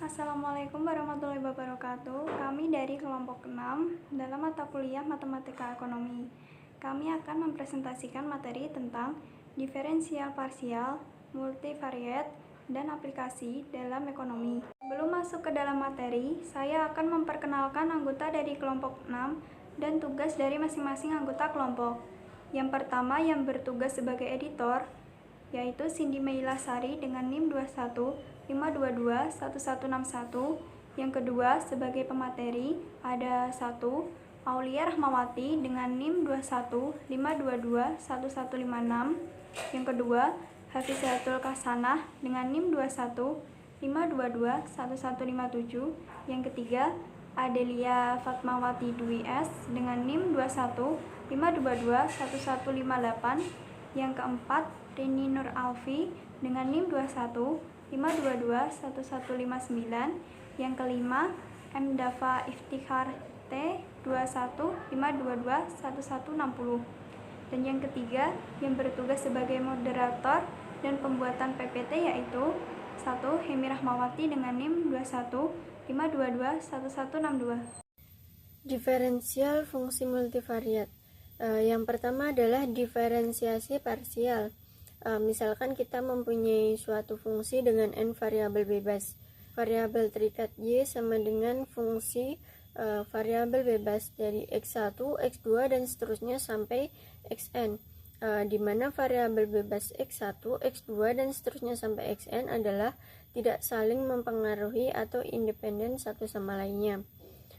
Assalamualaikum warahmatullahi wabarakatuh. Kami dari kelompok 6 dalam mata kuliah Matematika Ekonomi. Kami akan mempresentasikan materi tentang diferensial parsial, multivariate, dan aplikasi dalam ekonomi. Sebelum masuk ke dalam materi, saya akan memperkenalkan anggota dari kelompok 6 dan tugas dari masing-masing anggota kelompok. Yang pertama yang bertugas sebagai editor, yaitu Cindy Meila Sari dengan NIM 21522161. Yang kedua sebagai pemateri ada 1. Aulia Rahmawati dengan NIM 21522156. Yang kedua Hafizatul Kasanah dengan NIM 21522157. Yang ketiga Adelia Fatmawati Dwi S dengan NIM 21522158. Yang keempat Rini Nur Alfi dengan NIM 21522159. Yang kelima M. Dava Iftikhar T 21522160. Dan yang ketiga yang bertugas sebagai moderator dan pembuatan PPT yaitu 1. Hemi Rahmawati dengan NIM 21522162. Diferensial fungsi multivariat. Yang pertama adalah diferensiasi parsial. Misalkan kita mempunyai suatu fungsi dengan n variabel bebas. Variabel terikat y sama dengan fungsi variabel bebas dari x1, x2 dan seterusnya sampai xn. Di mana variabel bebas x1, x2 dan seterusnya sampai xn adalah tidak saling mempengaruhi atau independen satu sama lainnya.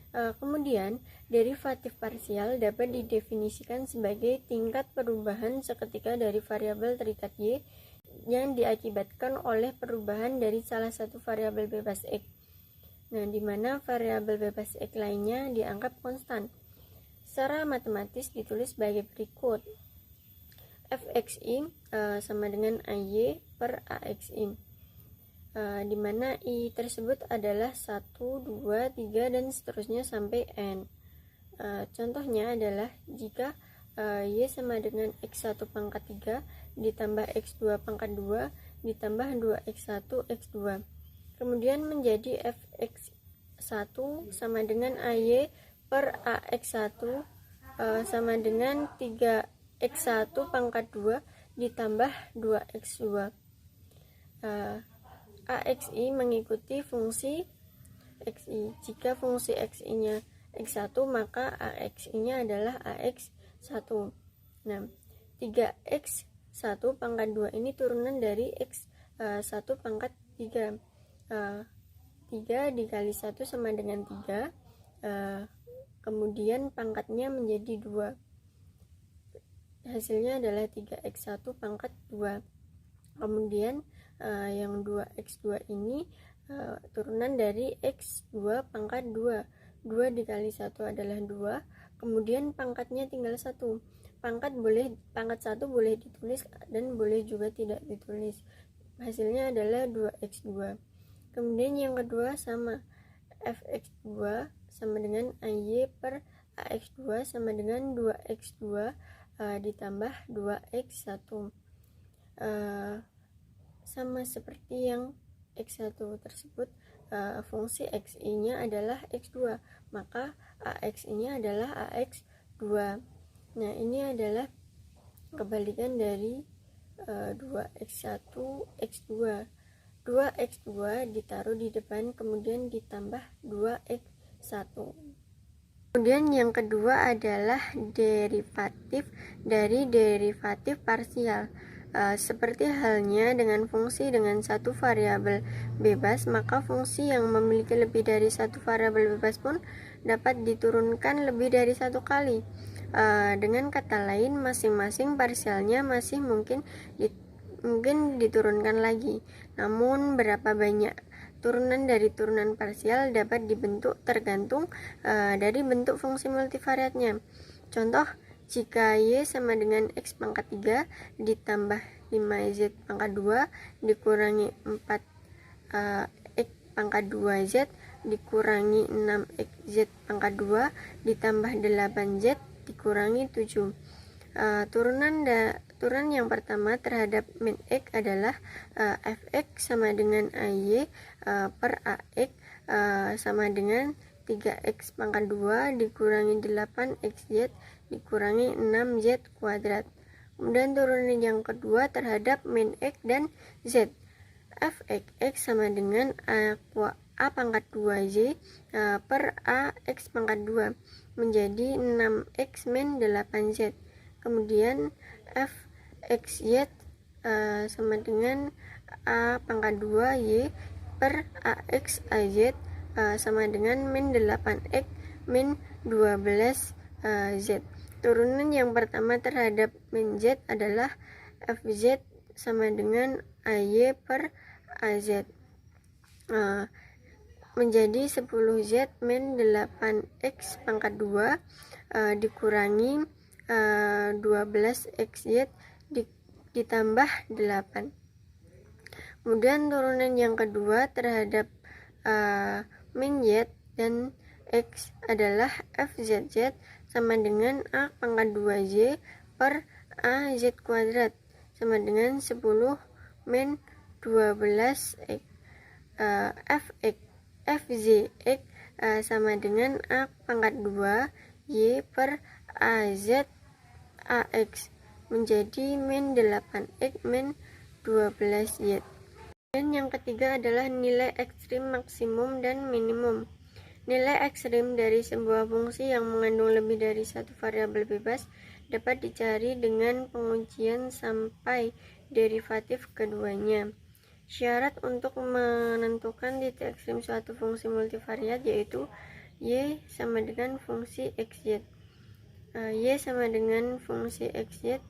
Kemudian, derivatif parsial dapat didefinisikan sebagai tingkat perubahan seketika dari variabel terikat y yang diakibatkan oleh perubahan dari salah satu variabel bebas x. Nah, di mana variabel bebas x lainnya dianggap konstan. Secara matematis ditulis sebagai berikut. Fxi sama dengan AY per AXI. Di mana I tersebut adalah 1, 2, 3 dan seterusnya sampai N. Contohnya adalah jika Y sama dengan X1 pangkat 3 ditambah X2 pangkat 2 ditambah 2X1 X2. Kemudian menjadi Fx1 sama dengan AY per AX1 sama dengan 3X1 pangkat 2 ditambah 2X2. AXI mengikuti fungsi XI. Jika fungsi XI-nya X1, maka AXI-nya adalah AX1. Nah, 3X1 pangkat 2 ini turunan dari X1 pangkat 3. 3 dikali 1 sama dengan 3. Kemudian pangkatnya menjadi 2. Hasilnya adalah 3X1 pangkat 2. Kemudian yang 2X2 ini turunan dari X2 pangkat 2. 2 dikali 1 adalah 2. Kemudian pangkatnya tinggal 1. Pangkat 1 boleh ditulis dan boleh juga tidak ditulis. Hasilnya adalah 2X2. Kemudian yang kedua sama Fx2 sama dengan AY per AX2 sama dengan 2X2 ditambah 2X1. Sama seperti yang X1 tersebut, fungsi XI-nya adalah X2, maka AXI-nya adalah AX2. Nah, ini adalah kebalikan dari 2X1 X2. 2X2 ditaruh di depan, kemudian ditambah 2X1. Kemudian yang kedua adalah derivatif dari derivatif parsial. Seperti halnya dengan fungsi dengan satu variabel bebas, maka fungsi yang memiliki lebih dari satu variabel bebas pun dapat diturunkan lebih dari satu kali. Dengan kata lain, masing-masing parsialnya masih mungkin diturunkan lagi. Namun berapa banyak turunan dari turunan parsial dapat dibentuk tergantung dari bentuk fungsi multivariatnya. Contoh, jika Y sama dengan X pangkat 3 ditambah 5Z pangkat 2 dikurangi 4X pangkat 2Z dikurangi 6XZ pangkat 2 ditambah 8Z dikurangi 7. Turunan yang pertama terhadap min X adalah Fx sama dengan AY per AX sama dengan 3x pangkat 2 dikurangi 8xz dikurangi 6z kuadrat. Kemudian turunan yang kedua terhadap min X dan Z. Fx sama dengan A pangkat 2z per AX pangkat 2 menjadi 6x min 8z. Kemudian Fxz sama dengan A pangkat 2y per AX AZ sama dengan min 8x min 12z. Turunan yang pertama terhadap min Z adalah Fz sama dengan AY per AZ menjadi 10z min 8x pangkat 2 dikurangi 12xz ditambah 8. Kemudian turunan yang kedua terhadap min Z dan X adalah Fzz sama dengan A pangkat 2z per AZ kuadrat sama dengan 10 min 12x. Fzx sama dengan A pangkat 2y per AZ AX menjadi min 8x min 12y. Dan yang ketiga adalah nilai ekstrim maksimum dan minimum. Nilai ekstrim dari sebuah fungsi yang mengandung lebih dari satu variabel bebas dapat dicari dengan penguncian sampai derivatif keduanya. Syarat untuk menentukan titik ekstrim suatu fungsi multivariat yaitu y sama dengan fungsi xz. Y sama dengan fungsi xz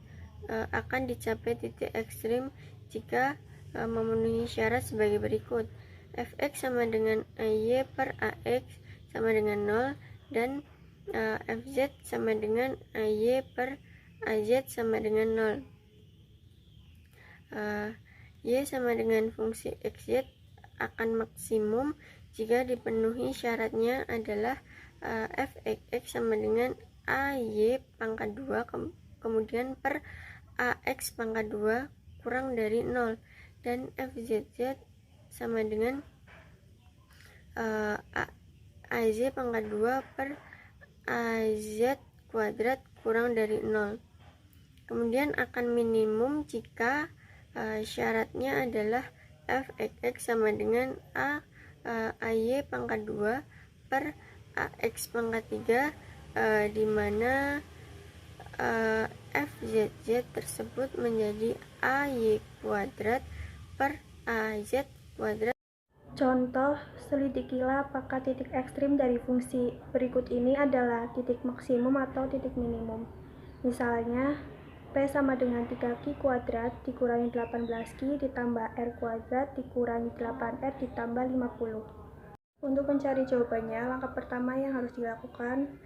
akan dicapai titik ekstrim jika memenuhi syarat sebagai berikut. Fx sama dengan AY per AX sama dengan 0 dan Fz sama dengan AY per AZ sama dengan 0. Y sama dengan fungsi xz akan maksimum jika dipenuhi syaratnya adalah Fx sama dengan AY pangkat 2 kemudian per AX pangkat 2 kurang dari 0 dan Fzz sama dengan AZ pangkat 2 per AZ kuadrat kurang dari 0. Kemudian akan minimum jika syaratnya adalah Fxx sama dengan AY pangkat 2 per AX pangkat 3 di mana Fzz tersebut menjadi AY kuadrat per AZ kuadrat. Contoh, selidikilah apakah titik ekstrim dari fungsi berikut ini adalah titik maksimum atau titik minimum. Misalnya, P sama dengan 3Q kuadrat dikurangi 18Q ditambah R kuadrat dikurangi 8R ditambah 50. Untuk mencari jawabannya, langkah pertama yang harus dilakukan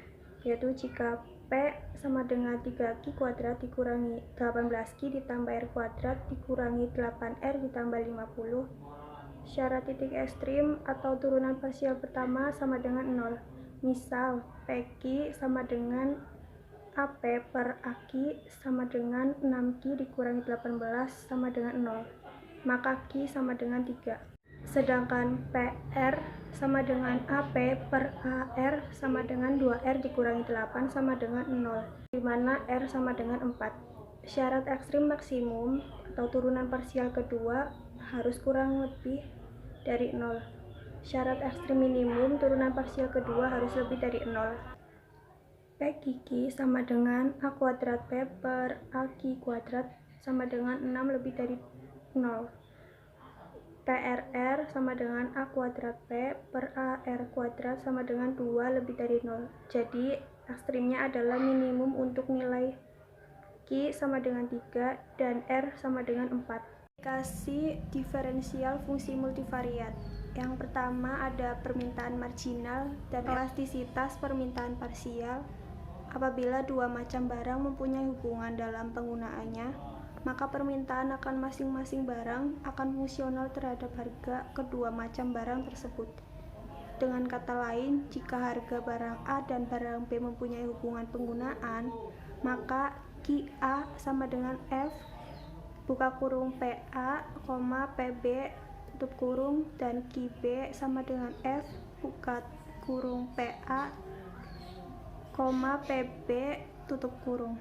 yaitu jika P sama dengan 3Q kuadrat dikurangi 18Q ditambah R kuadrat dikurangi 8R ditambah 50, syarat titik ekstrim atau turunan parsial pertama sama dengan 0. Misal, PQ sama dengan AP per AQ sama dengan 6Q dikurangi 18 sama dengan 0, maka Q sama dengan 3. Sedangkan PR sama dengan AP per AR sama dengan 2R dikurangi 8 sama dengan 0, di mana R sama dengan 4. Syarat ekstrim maksimum atau turunan parsial kedua harus kurang lebih dari 0. Syarat ekstrim minimum turunan parsial kedua harus lebih dari 0. PQ sama dengan A kuadrat P per AQ kuadrat sama dengan 6 lebih dari 0. PRR sama dengan A kuadrat P per AR kuadrat sama dengan 2 lebih dari 0. Jadi ekstrimnya adalah minimum untuk nilai Q sama dengan 3 dan R sama dengan 4. Aplikasi diferensial fungsi multivariat. Yang pertama ada permintaan marginal dan elastisitas permintaan parsial. Apabila dua macam barang mempunyai hubungan dalam penggunaannya, maka permintaan akan masing-masing barang akan fungsional terhadap harga kedua macam barang tersebut. Dengan kata lain, jika harga barang A dan barang B mempunyai hubungan penggunaan, maka Ki A sama dengan F buka kurung PA, PB tutup kurung, dan Ki B sama dengan F buka kurung PA, PB tutup kurung.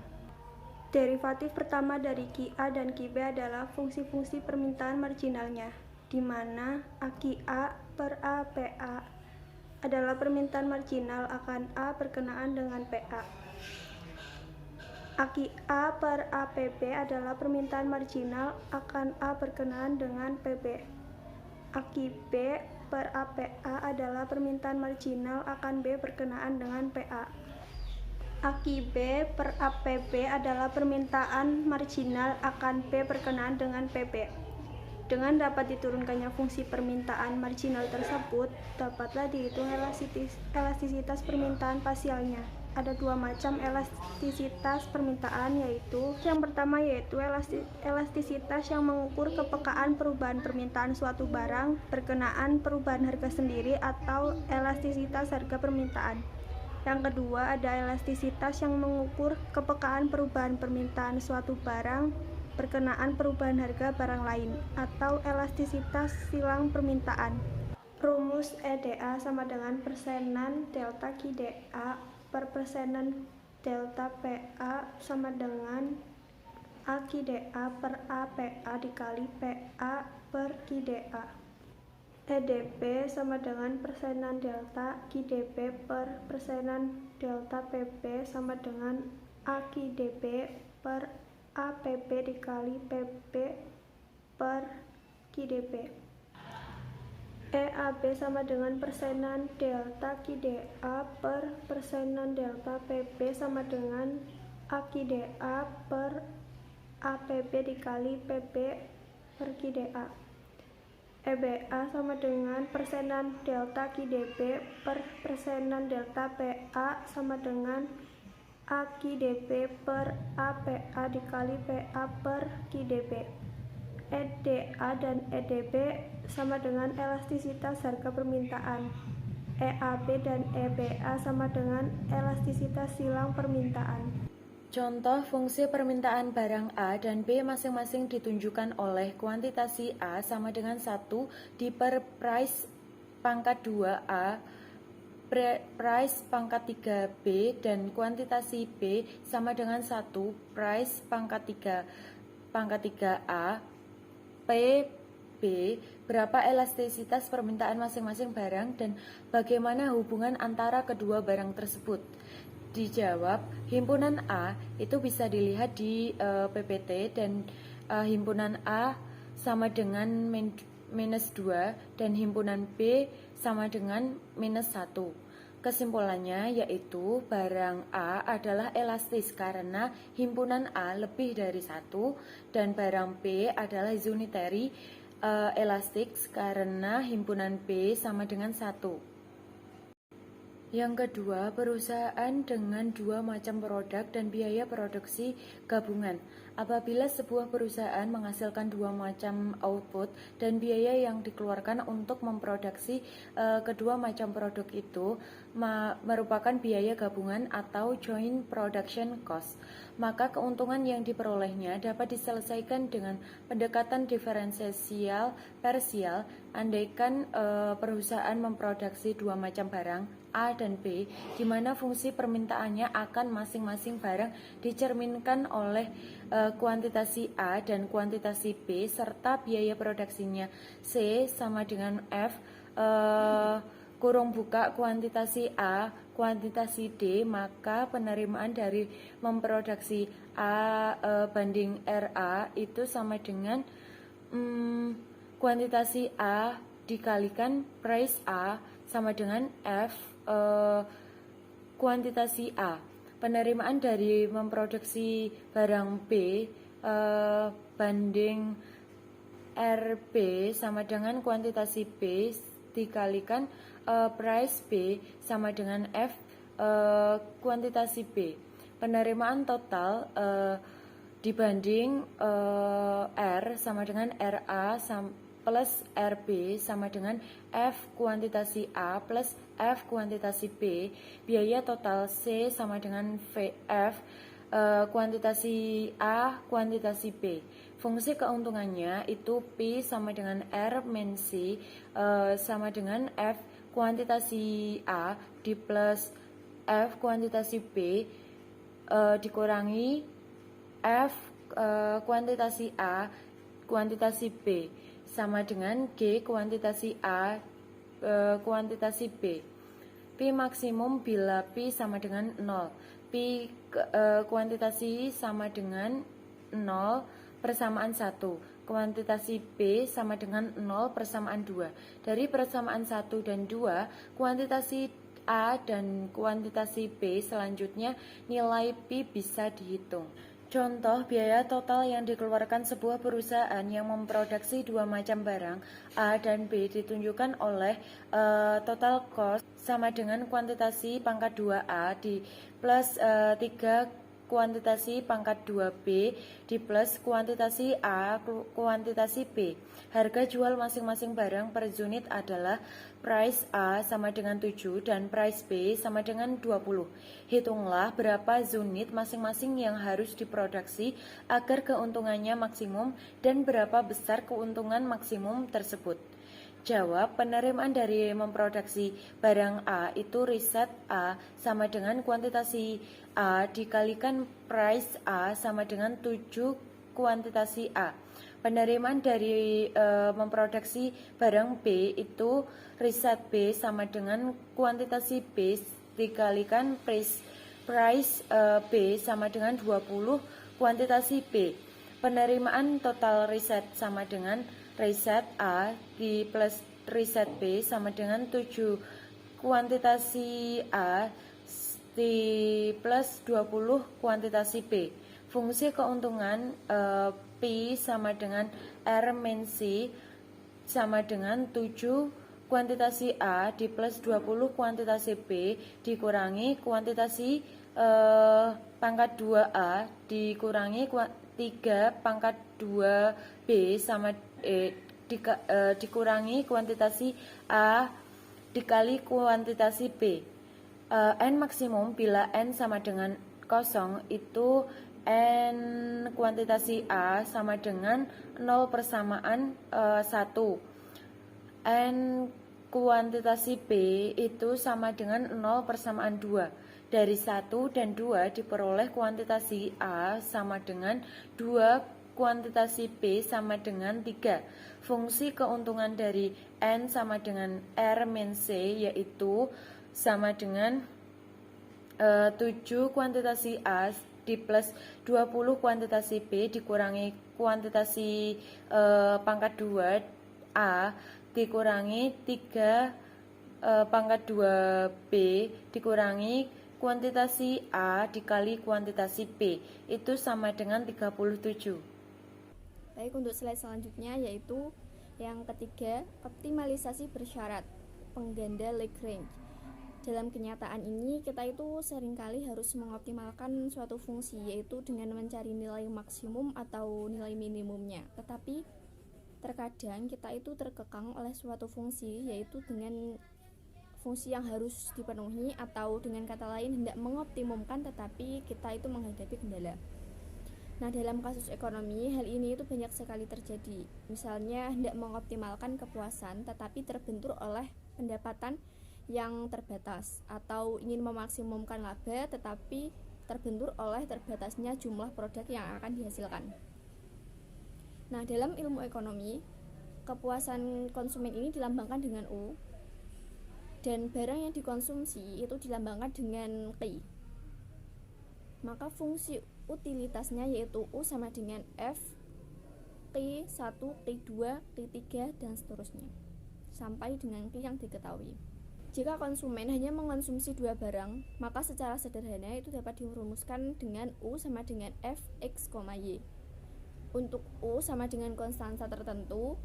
Derivatif pertama dari Ki A dan Ki B adalah fungsi-fungsi permintaan marginalnya, di mana Ki A per A PA adalah permintaan marginal akan A berkenaan dengan PA. Aki A per APB adalah permintaan marginal akan A berkenaan dengan PB. Aki B per APA adalah permintaan marginal akan B berkenaan dengan PA. Aki B per APB adalah permintaan marginal akan B berkenaan dengan PB. Dengan dapat diturunkannya fungsi permintaan marginal tersebut, dapatlah dihitung elastisitas permintaan pasialnya. Ada dua macam elastisitas permintaan, yaitu yang pertama yaitu elastisitas yang mengukur kepekaan perubahan permintaan suatu barang berkenaan perubahan harga sendiri atau elastisitas harga permintaan. Yang kedua ada elastisitas yang mengukur kepekaan perubahan permintaan suatu barang berkenaan perubahan harga barang lain atau elastisitas silang permintaan. Rumus EDA sama dengan persenan delta Ki DA per persenan delta PA sama dengan A Ki DA per A PA dikali PA per Ki DA. EDP sama dengan persenan delta Ki DP per persenan delta PB sama dengan A Ki DB per A PB dikali PB per Ki DB. EAB sama dengan persenan delta Ki DA per persenan delta PB sama dengan A Ki DA per APB dikali PB per Ki DA. EBA sama dengan persenan delta Ki DB per persenan delta PA sama dengan A Ki DB per APA dikali PA per Ki DB. EDA dan EDB sama dengan elastisitas harga permintaan. EAB dan EBA sama dengan elastisitas silang permintaan. Contoh fungsi permintaan barang A dan B masing-masing ditunjukkan oleh kuantitasi A sama dengan 1 di per price pangkat 2A, price pangkat 3B, dan kuantitasi B sama dengan 1 price pangkat 3A, PB, berapa elastisitas permintaan masing-masing barang dan bagaimana hubungan antara kedua barang tersebut. Dijawab, himpunan A itu bisa dilihat di PPT dan himpunan A sama dengan minus 2 dan himpunan B sama dengan minus 1. Kesimpulannya yaitu barang A adalah elastis karena himpunan A lebih dari 1 dan barang B adalah unitary elastic karena himpunan B sama dengan 1. Yang kedua, perusahaan dengan dua macam produk dan biaya produksi gabungan. Apabila sebuah perusahaan menghasilkan dua macam output dan biaya yang dikeluarkan untuk memproduksi kedua macam produk itu merupakan biaya gabungan atau joint production cost, maka keuntungan yang diperolehnya dapat diselesaikan dengan pendekatan diferensial parsial. Andaikan perusahaan memproduksi dua macam barang A dan B, di mana fungsi permintaannya akan masing-masing barang dicerminkan oleh kuantitasi A dan kuantitasi B serta biaya produksinya C sama dengan F kurung buka kuantitasi A, kuantitasi D, maka penerimaan dari memproduksi A banding RA itu sama dengan kuantitasi A dikalikan price A sama dengan F kuantitasi A. Penerimaan dari memproduksi barang B banding RB sama dengan kuantitasi B dikalikan price B sama dengan F kuantitasi B. Penerimaan total dibanding R sama dengan RA plus RB sama dengan F kuantitasi A plus F kuantitasi B. Biaya total C sama dengan F kuantitasi A, kuantitasi B. Fungsi keuntungannya itu P sama dengan R min C sama dengan F kuantitasi A di plus F kuantitasi B dikurangi F kuantitasi A kuantitasi B sama dengan G kuantitasi A kuantitasi B. Pi maksimum bila Pi sama dengan 0. Pi kuantitasi sama dengan 0 persamaan 1. Kuantitasi B sama dengan 0 persamaan 2. Dari persamaan 1 dan 2, kuantitasi A dan kuantitasi B selanjutnya nilai Pi bisa dihitung. Contoh biaya total yang dikeluarkan sebuah perusahaan yang memproduksi dua macam barang A dan B ditunjukkan oleh total cost sama dengan kuantitasi pangkat 2A di plus 3 kuantitasi pangkat 2B di plus kuantitasi A kuantitasi B. Harga jual masing-masing barang per unit adalah price A sama dengan 7 dan price B sama dengan 20. Hitunglah berapa unit masing-masing yang harus diproduksi agar keuntungannya maksimum dan berapa besar keuntungan maksimum tersebut. Jawab, penerimaan dari memproduksi barang A itu riset A sama dengan kuantitasi A dikalikan price A sama dengan 7 kuantitasi A. Penerimaan dari memproduksi barang B itu riset B sama dengan kuantitasi B dikalikan price B sama dengan 20 kuantitasi B. Penerimaan total riset sama dengan riset A di plus riset B sama dengan 7 kuantitasi A di plus 20 kuantitasi B. Fungsi keuntungan P sama dengan R min C sama dengan 7 kuantitasi A di plus 20 kuantitasi B dikurangi kuantitasi pangkat 2A dikurangi 3 pangkat 2B sama dikurangi kuantitasi A dikali kuantitasi B. N maksimum bila N sama dengan 0 itu N kuantitasi A sama dengan 0 persamaan 1. N kuantitasi B itu sama dengan 0 persamaan 2. Dari 1 dan 2 diperoleh kuantitasi A sama dengan 2 kuantitasi B sama dengan 3. Fungsi keuntungan dari N sama dengan R min C yaitu sama dengan 7 kuantitasi A di plus 20 kuantitasi B dikurangi kuantitasi pangkat 2 A dikurangi 3 pangkat 2B dikurangi kuantitasi A dikali kuantitasi B itu sama dengan 37. Baik, untuk slide selanjutnya yaitu yang ketiga, optimalisasi bersyarat pengganda Lagrange. Dalam kenyataan ini kita itu seringkali harus mengoptimalkan suatu fungsi yaitu dengan mencari nilai maksimum atau nilai minimumnya. Tetapi terkadang kita itu terkekang oleh suatu fungsi yaitu dengan fungsi yang harus dipenuhi atau dengan kata lain hendak mengoptimumkan tetapi kita itu menghadapi kendala. Nah, dalam kasus ekonomi hal ini itu banyak sekali terjadi. Misalnya hendak mengoptimalkan kepuasan tetapi terbentur oleh pendapatan yang terbatas atau ingin memaksimumkan laba tetapi terbentur oleh terbatasnya jumlah produk yang akan dihasilkan. Nah, dalam ilmu ekonomi kepuasan konsumen ini dilambangkan dengan U dan barang yang dikonsumsi itu dilambangkan dengan Q. Maka fungsi utilitasnya yaitu U sama dengan F, Q1, Q2, Q3, dan seterusnya sampai dengan Q yang diketahui. Jika konsumen hanya mengonsumsi dua barang, maka secara sederhana itu dapat dirumuskan dengan U sama dengan F, X, Y. Untuk U sama dengan konstansa tertentu,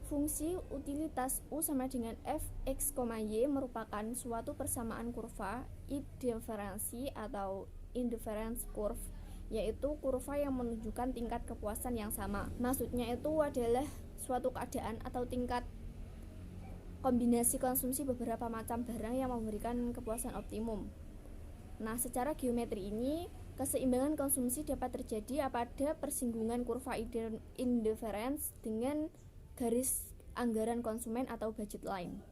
fungsi utilitas U sama dengan F, X, Y merupakan suatu persamaan kurva indiferensi atau indifference curve, yaitu kurva yang menunjukkan tingkat kepuasan yang sama. Maksudnya itu adalah suatu keadaan atau tingkat kombinasi konsumsi beberapa macam barang yang memberikan kepuasan optimum. Nah, secara geometri ini Keseimbangan konsumsi dapat terjadi pada persinggungan kurva indifference dengan garis anggaran konsumen atau budget line.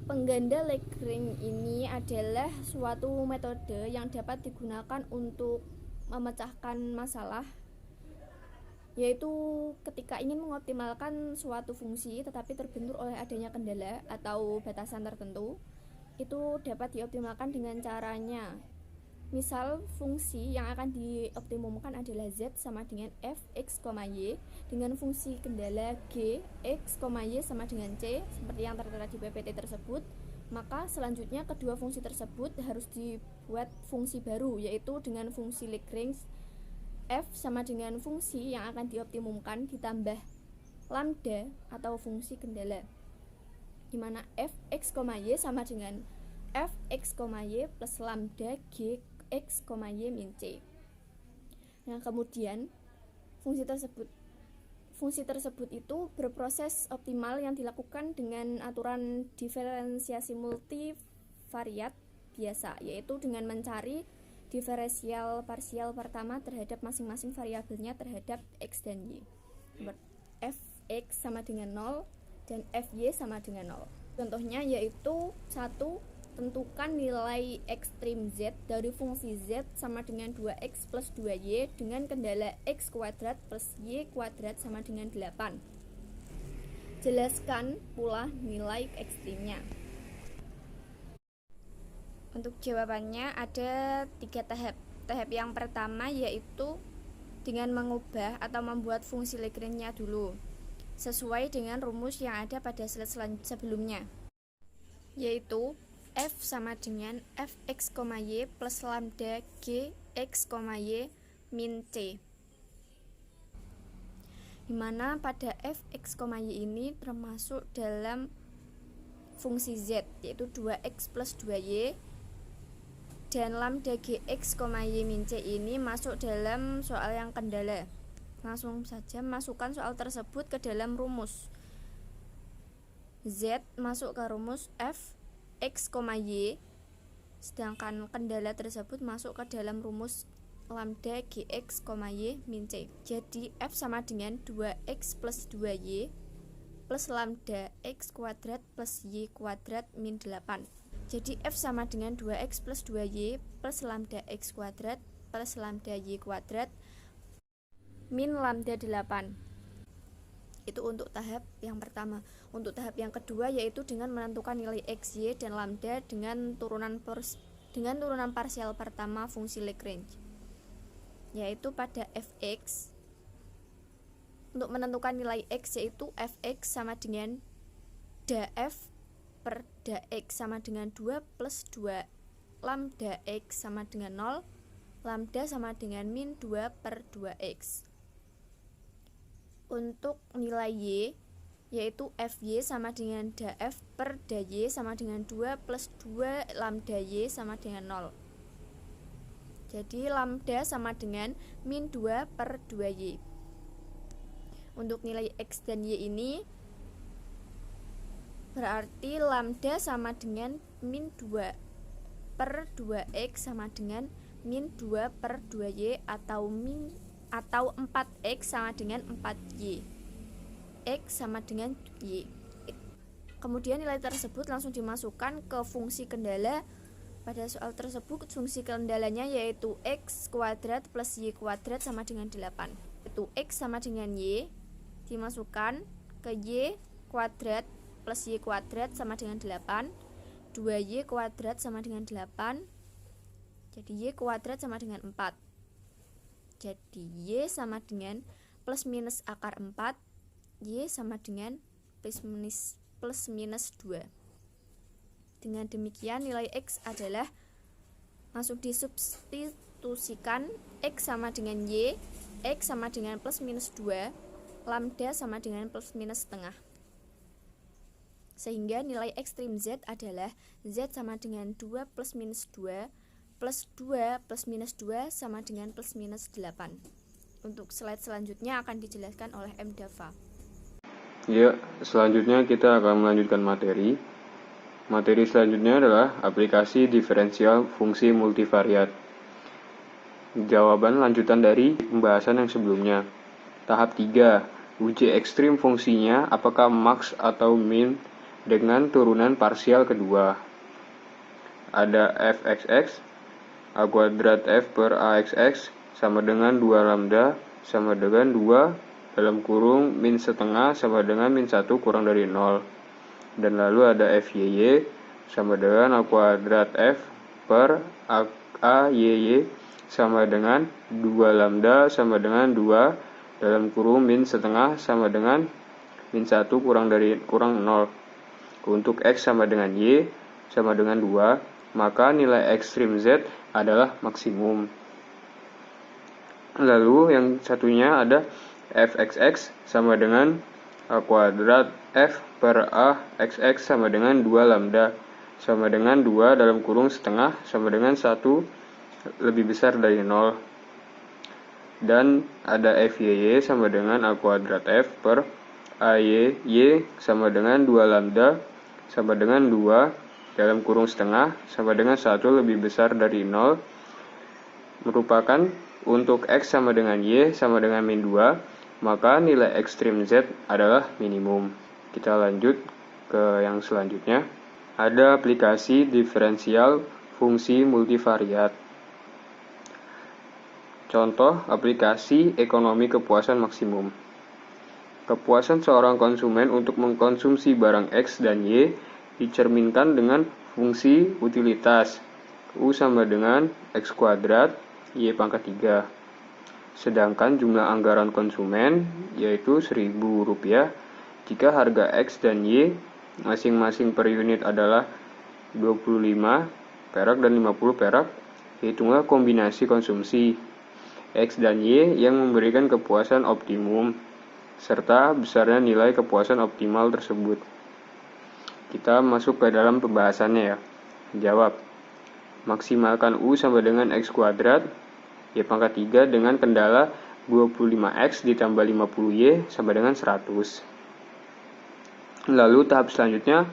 Pengganda Lagrange ini adalah suatu metode yang dapat digunakan untuk memecahkan masalah, yaitu ketika ingin mengoptimalkan suatu fungsi tetapi terbentur oleh adanya kendala atau batasan tertentu, itu dapat dioptimalkan dengan caranya. Misal, fungsi yang akan dioptimumkan adalah Z sama dengan F, X, Y dengan fungsi kendala G, X, Y sama dengan C seperti yang tertera di PPT tersebut. Maka selanjutnya kedua fungsi tersebut harus dibuat fungsi baru, yaitu dengan fungsi Lagrange F sama dengan fungsi yang akan dioptimumkan ditambah lambda atau fungsi kendala, di mana F, X, Y sama dengan F, X, Y plus lambda G, X, Y min C. Nah, kemudian fungsi tersebut itu berproses optimal yang dilakukan dengan aturan diferensiasi multivariat biasa, yaitu dengan mencari diferensial parsial pertama terhadap masing-masing variabelnya terhadap X dan Y. Fx sama dengan 0 dan Fy sama dengan 0. Contohnya yaitu 1. Tentukan nilai ekstrim Z dari fungsi Z sama dengan 2x plus 2y dengan kendala x kuadrat plus y kuadrat sama dengan 8. Jelaskan pula nilai ekstrimnya. Untuk jawabannya ada 3 tahap. Tahap yang pertama yaitu dengan mengubah atau membuat fungsi Lagrange-nya dulu, sesuai dengan rumus yang ada pada slide sebelumnya, yaitu F sama dengan Fx, Y plus lambda G, X, Y min C, dimana pada Fx, Y ini termasuk dalam fungsi Z, yaitu 2x plus 2y, dan lambda Gx, Y min C ini masuk dalam soal yang kendala. Langsung saja masukkan soal tersebut ke dalam rumus. Z masuk ke rumus F X, Y, sedangkan kendala tersebut masuk ke dalam rumus lambda Gx, Y min C. Jadi F sama dengan 2x plus 2y plus lambda x kuadrat plus y kuadrat min 8. Jadi F sama dengan 2x plus 2y plus lambda x kuadrat plus lambda y kuadrat min lambda 8. Itu untuk tahap yang pertama. Untuk tahap yang kedua yaitu dengan menentukan nilai x, y, dan lambda dengan turunan parsial pertama fungsi Lagrange, yaitu pada fx. Untuk menentukan nilai x yaitu fx sama dengan daf per dx sama dengan 2 plus 2 lambda x sama dengan 0, lambda sama dengan min 2 per 2x. Untuk nilai y yaitu fy sama dengan daf per dy sama dengan 2 plus 2 lambda y sama dengan 0. Jadi lambda sama dengan min 2 per 2y. Untuk nilai x dan y ini berarti lambda sama dengan min 2 per 2x sama dengan min 2 per 2y atau 4x sama dengan 4y. X sama dengan y. Kemudian nilai tersebut langsung dimasukkan ke fungsi kendala. Pada soal tersebut fungsi kendalanya yaitu x kuadrat plus y kuadrat sama dengan 8. Itu x sama dengan y dimasukkan ke y kuadrat plus y kuadrat sama dengan 8. 2y kuadrat sama dengan 8. Jadi y kuadrat sama dengan 4. Jadi y sama dengan plus minus akar 4, y sama dengan plus minus 2. Dengan demikian nilai x adalah langsung disubstitusikan x sama dengan y, x sama dengan plus minus 2, lambda sama dengan plus minus setengah. Sehingga nilai ekstrim z adalah z sama dengan 2 plus minus 2 plus 2 plus minus 2 sama dengan plus minus 8. Untuk slide selanjutnya akan dijelaskan oleh M. Dava. Ya, selanjutnya kita akan melanjutkan materi. Materi selanjutnya adalah aplikasi diferensial fungsi multivariat. Jawaban lanjutan dari pembahasan yang sebelumnya. Tahap 3. Uji ekstrim fungsinya apakah max atau min dengan turunan parsial kedua. Ada fxx, a kuadrat f per axx sama dengan 2 lambda sama dengan 2 dalam kurung min setengah sama dengan min 1 kurang dari 0. Dan lalu ada fyy sama dengan a kuadrat f per ayy sama dengan 2 lambda sama dengan 2 dalam kurung min setengah sama dengan min 1 kurang 0. Untuk x sama dengan y sama dengan 2, maka nilai ekstrim z adalah maksimum. Lalu yang satunya ada fxx sama dengan a kuadrat f per axx sama dengan 2 lambda sama dengan 2 dalam kurung setengah sama dengan 1 lebih besar dari 0. Dan ada fyy sama dengan a kuadrat f per ayy sama dengan 2 lambda sama dengan 2 dalam kurung setengah sama dengan 1 lebih besar dari 0, merupakan untuk x sama dengan y sama dengan min 2, maka nilai ekstrim z adalah minimum. Kita lanjut ke yang selanjutnya. Ada aplikasi diferensial fungsi multivariat. Contoh aplikasi ekonomi kepuasan maksimum. Kepuasan seorang konsumen untuk mengkonsumsi barang X dan Y dicerminkan dengan fungsi utilitas U sama dengan X kuadrat Y pangkat 3. Sedangkan jumlah anggaran konsumen yaitu Rp1.000 jika harga X dan Y masing-masing per unit adalah 25 perak dan 50 perak. Hitunglah kombinasi konsumsi X dan Y yang memberikan kepuasan optimum serta besarnya nilai kepuasan optimal tersebut. Kita masuk ke dalam pembahasannya ya. Jawab. Maksimalkan U sama dengan X kuadrat Y pangkat 3 dengan kendala 25X ditambah 50Y sama dengan 100. Lalu tahap selanjutnya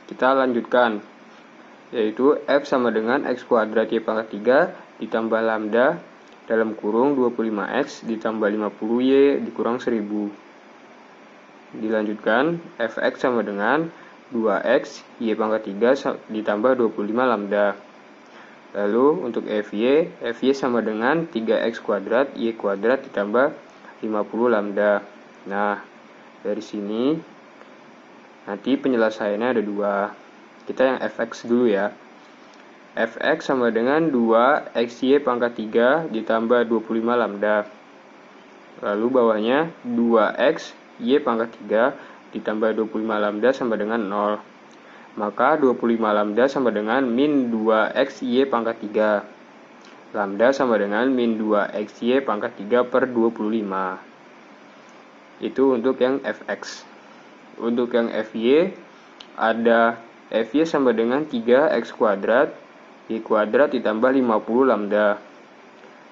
kita lanjutkan, yaitu F sama dengan X kuadrat Y pangkat 3 ditambah lambda dalam kurung 25X ditambah 50Y dikurang 1000. Dilanjutkan, Fx sama dengan 2x y pangkat 3 ditambah 25 lambda. Lalu untuk fy sama dengan 3x kuadrat y kuadrat ditambah 50 lambda. Nah, dari sini nanti penyelesaiannya ada 2. Kita yang fx dulu ya. Fx sama dengan 2xy pangkat 3 ditambah 25 lambda. Lalu bawahnya 2x y pangkat 3 ditambah 25 lambda sama dengan 0. Maka 25 lambda sama dengan min 2x y pangkat 3. Lambda sama dengan min 2x y pangkat 3 per 25. Itu untuk yang fx. Untuk yang fy ada fy sama dengan 3x kuadrat y kuadrat ditambah 50 lambda.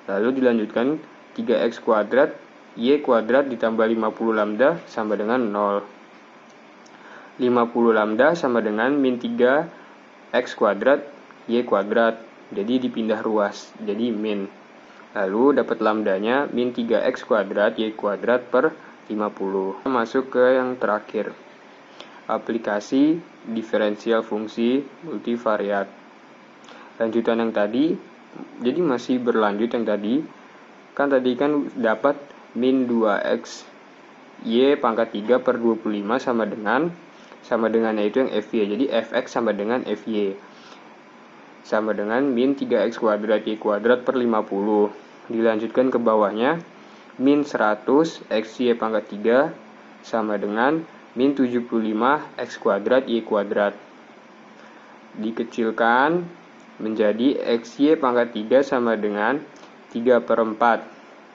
Lalu dilanjutkan 3x kuadrat y kuadrat ditambah 50 lambda sama dengan 0. 50 lambda sama dengan min 3x kuadrat y kuadrat. Jadi dipindah ruas, jadi min. Lalu dapat lambdanya min 3x kuadrat y kuadrat per 50. Masuk ke yang terakhir. Aplikasi diferensial fungsi multivariat. Lanjutan yang tadi, jadi masih berlanjut yang tadi. Kan tadi kan dapat min 2x y pangkat 3 per 25 sama dengannya itu yang fy. Jadi fx sama dengan fy sama dengan min 3x kuadrat y kuadrat per 50. Dilanjutkan ke bawahnya, min 100 xy pangkat 3 sama dengan min 75 x kuadrat y kuadrat. Dikecilkan menjadi xy pangkat 3 sama dengan 3/4.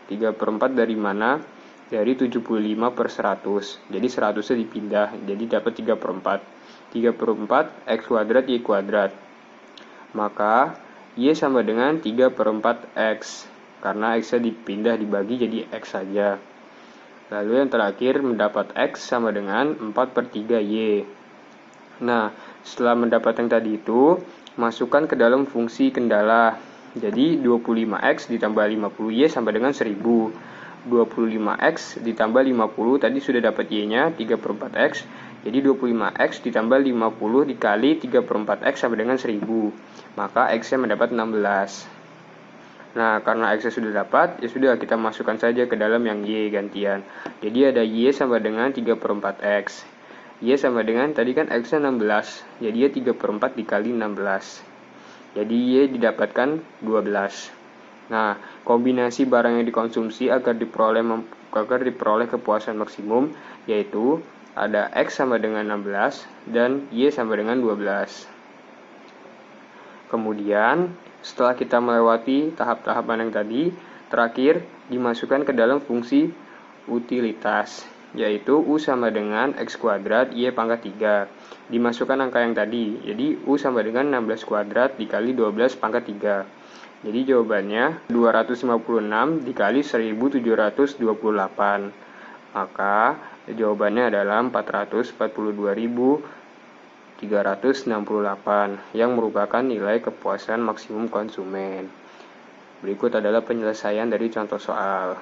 3/4 dari mana? Dari 75 per 100. Jadi 100-nya dipindah. Jadi dapat 3/4. 3/4 x kuadrat y kuadrat. Maka y sama dengan 3/4 x. Karena x-nya dipindah dibagi jadi x saja. Lalu yang terakhir mendapat x sama dengan 4/3y. Nah, setelah mendapat yang tadi itu, masukkan ke dalam fungsi kendala. Jadi 25X ditambah 50Y sama dengan 1000. 25X ditambah 50, tadi sudah dapat Y-nya 3/4X. Jadi 25X ditambah 50 dikali 3/4X sama dengan 1000. Maka X-nya mendapat 16. Nah, karena X-nya sudah dapat, ya sudah kita masukkan saja ke dalam yang Y gantian. Jadi ada Y sama dengan 3/4X. Y sama dengan, tadi kan X-nya 16. Jadi Y 3/4 dikali 16. Jadi Y didapatkan 12. Nah, kombinasi barang yang dikonsumsi agar diperoleh kepuasan maksimum, yaitu ada X sama dengan 16 dan Y sama dengan 12. Kemudian, setelah kita melewati tahap-tahapan yang tadi, terakhir dimasukkan ke dalam fungsi utilitas, yaitu U sama dengan X kuadrat Y pangkat 3. Dimasukkan angka yang tadi, jadi U sama dengan 16 kuadrat dikali 12 pangkat 3. Jadi jawabannya 256 dikali 1728. Maka jawabannya adalah 442.368 yang merupakan nilai kepuasan maksimum konsumen. Berikut adalah penyelesaian dari contoh soal.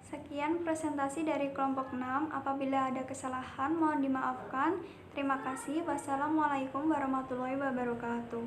Sekian presentasi dari kelompok 6. Apabila ada kesalahan mohon dimaafkan. Terima kasih. Wassalamualaikum warahmatullahi wabarakatuh.